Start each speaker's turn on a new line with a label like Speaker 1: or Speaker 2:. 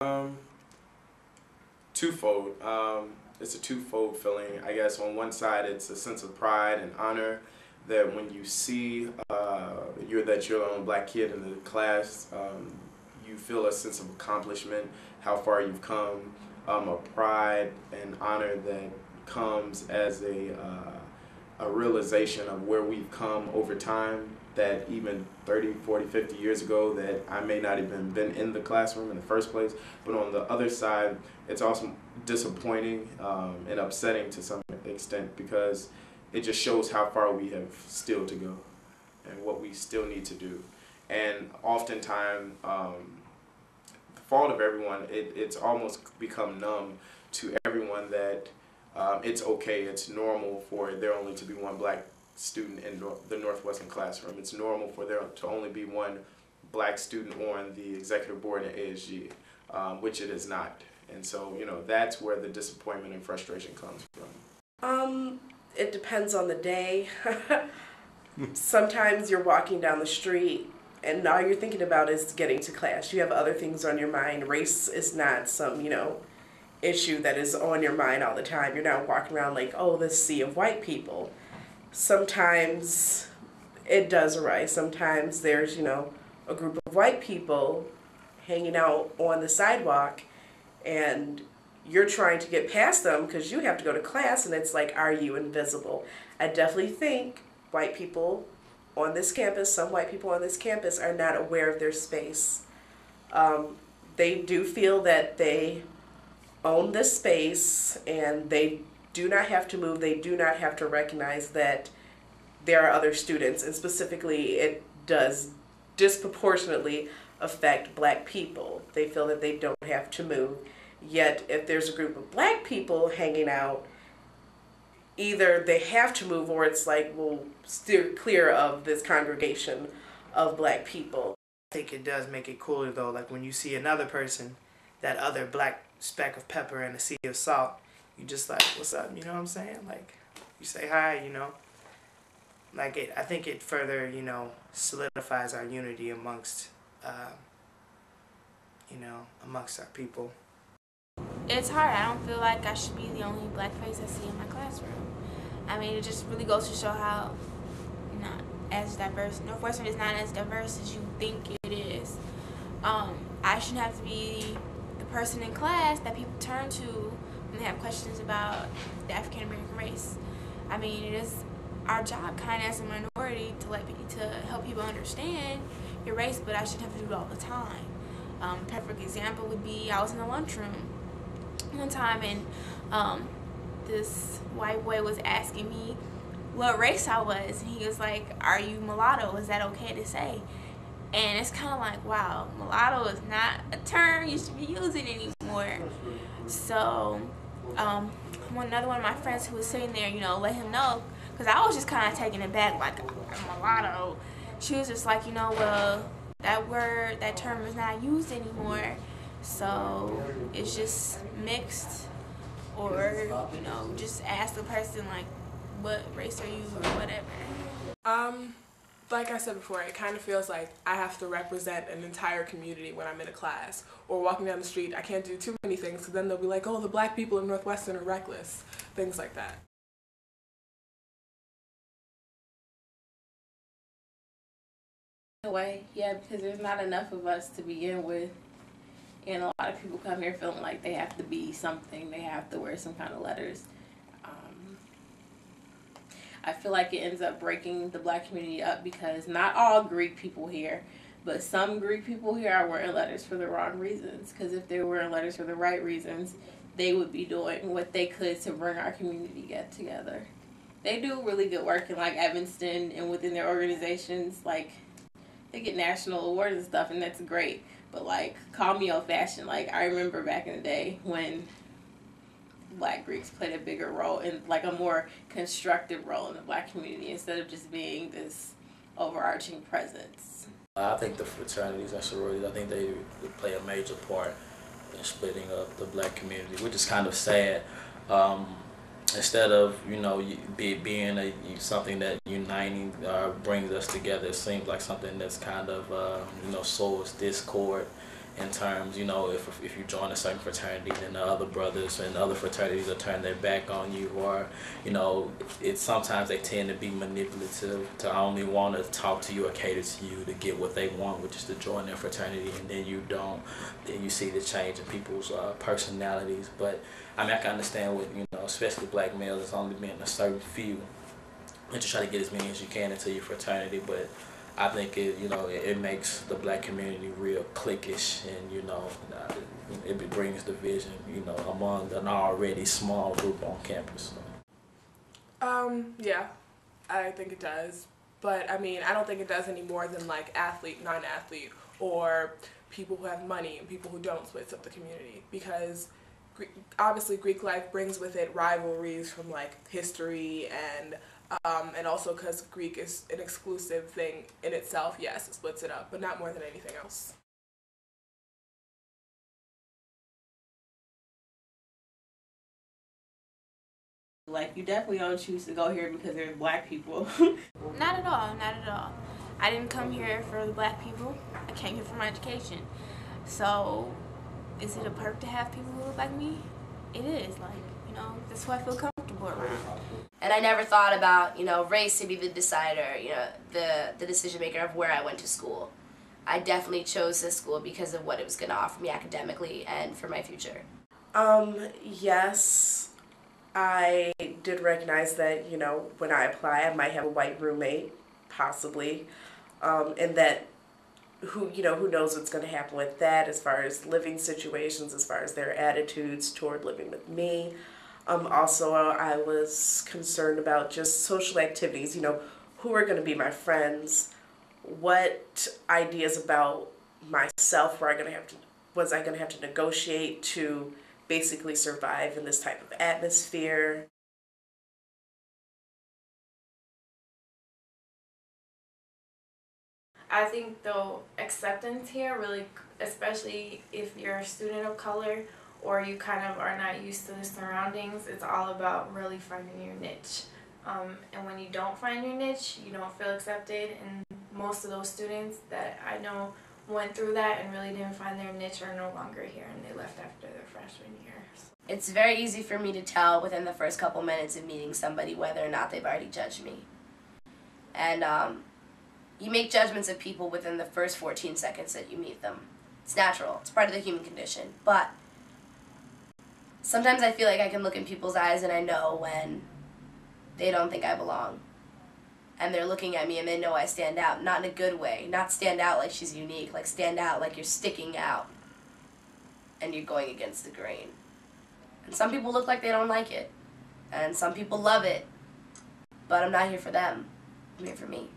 Speaker 1: Um, Twofold. It's a twofold feeling. I guess on one side, it's a sense of pride and honor that when you see you're the only black kid in the class, you feel a sense of accomplishment, how far you've come, a pride and honor that comes as a realization of where we've come over time, that even 30, 40, 50 years ago that I may not even been in the classroom in the first place. But on the other side, it's also disappointing and upsetting to some extent, because it just shows how far we have still to go and what we still need to do. And oftentimes, the fault of everyone, it's almost become numb to everyone that it's okay, it's normal for there only to be one black student in the Northwestern classroom. It's normal for there to only be one black student on the executive board at ASG, which it is not. And so, that's where the disappointment and frustration comes from.
Speaker 2: It depends on the day. Sometimes you're walking down the street and all you're thinking about is getting to class. You have other things on your mind. Race is not some, issue that is on your mind all the time. You're not walking around like, oh, this sea of white people. Sometimes it does arise. Sometimes there's, a group of white people hanging out on the sidewalk and you're trying to get past them because you have to go to class, and it's like, are you invisible? I definitely think white people on this campus, some white people on this campus are not aware of their space. They do feel that they own this space and they do not have to move. They do not have to recognize that there are other students, and specifically it does disproportionately affect black people. They feel that they don't have to move. Yet if there's a group of black people hanging out, either they have to move or it's like, well, steer clear of this congregation of black people.
Speaker 3: I think it does make it cooler though, like when you see another person, that other black speck of pepper in a sea of salt, you just like, what's up, you know what I'm saying? Like, you say hi, Like, I think it further, solidifies our unity amongst, amongst our people.
Speaker 4: It's hard. I don't feel like I should be the only black face I see in my classroom. I mean, it just really goes to show how not as diverse. Northwestern is not as diverse as you think it is. I shouldn't have to be the person in class that people turn to when they have questions about the African American race. I mean, it is our job, kind of as a minority, to help people understand your race, but I shouldn't have to do it all the time. A perfect example would be I was in the lunchroom one time and this white boy was asking me what race I was, and he was like, are you mulatto? Is that okay to say? And it's kind of like, wow, mulatto is not a term you should be using anymore. So another one of my friends who was sitting there, let him know, because I was just kind of taken aback, like, mulatto. She was just like, well, that term is not used anymore. So it's just mixed, or, just ask the person, like, what race are you or whatever.
Speaker 5: Like I said before, it kind of feels like I have to represent an entire community when I'm in a class or walking down the street. I can't do too many things because then they'll be like, oh, the black people in Northwestern are reckless, things like that.
Speaker 6: In a way, yeah, because there's not enough of us to begin with. And a lot of people come here feeling like they have to be something, they have to wear some kind of letters. I feel like it ends up breaking the black community up because not all Greek people here, but some Greek people here are wearing letters for the wrong reasons. Because if they were wearing letters for the right reasons, they would be doing what they could to bring our community together. They do really good work in like Evanston and within their organizations. Like, they get national awards and stuff, and that's great. But like, call me old-fashioned. Like, I remember back in the day when black Greeks played a bigger role in like a more constructive role in the black community instead of just being this overarching presence.
Speaker 7: I think the fraternities and sororities, I think they play a major part in splitting up the black community, which is kind of sad. Instead of being something that uniting brings us together, it seems like something that's kind of sows discord in terms, you know, if you join a certain fraternity, then the other brothers and other fraternities will turn their back on you, or, you know, it's sometimes they tend to be manipulative to only want to talk to you or cater to you to get what they want, which is to join their fraternity, and then you don't. Then you see the change in people's personalities. But I mean, I can understand with, you know, especially black males, it's only been a certain few, and you try to get as many as you can into your fraternity, but I think it makes the black community real cliquish, and it brings division, among an already small group on campus.
Speaker 5: Yeah, I think it does, but I mean, I don't think it does any more than like athlete, non-athlete, or people who have money and people who don't splits up the community, because obviously Greek life brings with it rivalries from like history and also because Greek is an exclusive thing in itself. Yes, it splits it up, but not more than anything else.
Speaker 6: Like, you definitely don't choose to go here because there's black people.
Speaker 4: Not at all, not at all. I didn't come here for the black people. I came here for my education. So, is it a perk to have people who look like me? It is. That's who I feel comfortable around.
Speaker 8: And I never thought about, race to be the decider, the decision maker of where I went to school. I definitely chose this school because of what it was going to offer me academically and for my future.
Speaker 2: Yes, I did recognize that, when I apply, I might have a white roommate, possibly, and that who knows what's going to happen with that as far as living situations, as far as their attitudes toward living with me. Also, I was concerned about just social activities, who are going to be my friends, what ideas about myself was I going to have to negotiate to basically survive in this type of atmosphere.
Speaker 9: I think the acceptance here really, especially if you're a student of color or you kind of are not used to the surroundings, it's all about really finding your niche. And when you don't find your niche, you don't feel accepted, and most of those students that I know went through that and really didn't find their niche are no longer here, and they left after their freshman year.
Speaker 8: It's very easy for me to tell within the first couple minutes of meeting somebody whether or not they've already judged me. And you make judgments of people within the first 14 seconds that you meet them. It's natural. It's part of the human condition. But sometimes I feel like I can look in people's eyes and I know when they don't think I belong. And they're looking at me and they know I stand out. Not in a good way. Not stand out like she's unique. Like stand out like you're sticking out. And you're going against the grain. And some people look like they don't like it. And some people love it. But I'm not here for them. I'm here for me.